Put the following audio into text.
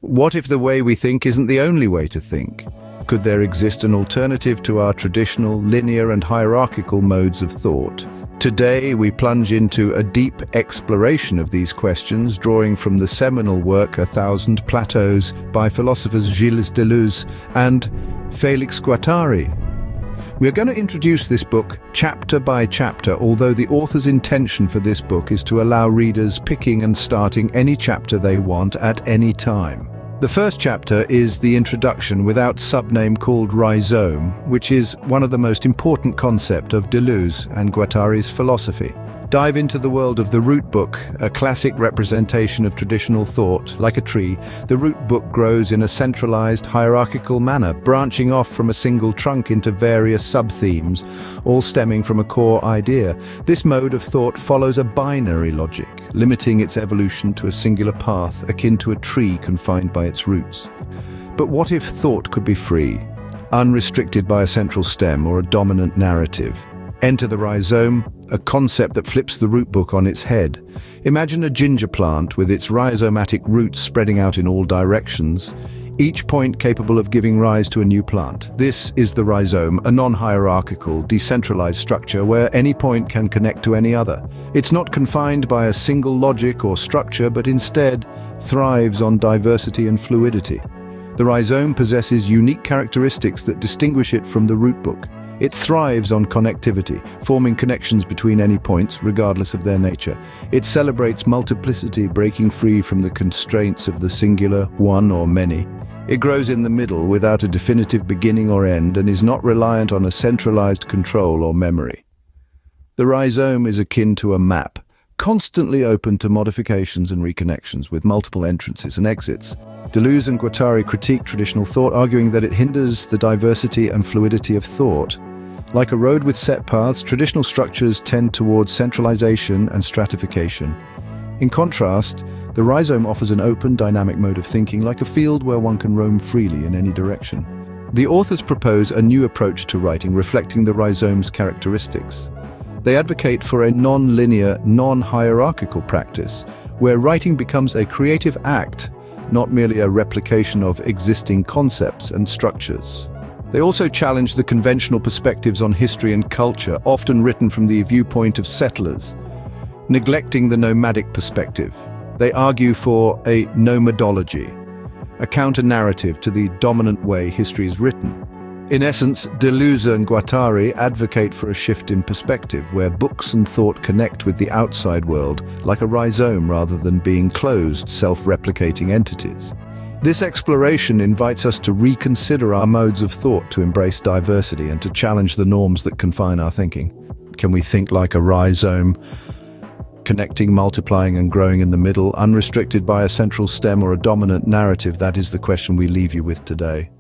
What if the way we think isn't the only way to think? Could there exist an alternative to our traditional, linear and hierarchical modes of thought? Today, we plunge into a deep exploration of these questions, drawing from the seminal work A Thousand Plateaus by philosophers Gilles Deleuze and Félix Guattari. We are going to introduce this book chapter by chapter, although the author's intention for this book is to allow readers picking and starting any chapter they want at any time. The first chapter is the introduction without subname called Rhizome, which is one of the most important concepts of Deleuze and Guattari's philosophy. Dive into the world of the root book, a classic representation of traditional thought. Like a tree, the root book grows in a centralized, hierarchical manner, branching off from a single trunk into various sub-themes, all stemming from a core idea. This mode of thought follows a binary logic, limiting its evolution to a singular path, akin to a tree confined by its roots. But what if thought could be free, unrestricted by a central stem or a dominant narrative? Enter the rhizome, a concept that flips the root book on its head. Imagine a ginger plant with its rhizomatic roots spreading out in all directions, each point capable of giving rise to a new plant. This is the rhizome, a non-hierarchical, decentralized structure where any point can connect to any other. It's not confined by a single logic or structure, but instead thrives on diversity and fluidity. The rhizome possesses unique characteristics that distinguish it from the root book. It thrives on connectivity, forming connections between any points, regardless of their nature. It celebrates multiplicity, breaking free from the constraints of the singular, one or many. It grows in the middle without a definitive beginning or end and is not reliant on a centralized control or memory. The rhizome is akin to a map, constantly open to modifications and reconnections with multiple entrances and exits. Deleuze and Guattari critique traditional thought, arguing that it hinders the diversity and fluidity of thought. Like a road with set paths, traditional structures tend towards centralization and stratification. In contrast, the rhizome offers an open, dynamic mode of thinking, like a field where one can roam freely in any direction. The authors propose a new approach to writing, reflecting the rhizome's characteristics. They advocate for a non-linear, non-hierarchical practice, where writing becomes a creative act, not merely a replication of existing concepts and structures. They also challenge the conventional perspectives on history and culture, often written from the viewpoint of settlers. Neglecting the nomadic perspective, they argue for a nomadology, a counter-narrative to the dominant way history is written. In essence, Deleuze and Guattari advocate for a shift in perspective, where books and thought connect with the outside world, like a rhizome rather than being closed, self-replicating entities. This exploration invites us to reconsider our modes of thought, to embrace diversity and to challenge the norms that confine our thinking. Can we think like a rhizome, connecting, multiplying and growing in the middle, unrestricted by a central stem or a dominant narrative? That is the question we leave you with today.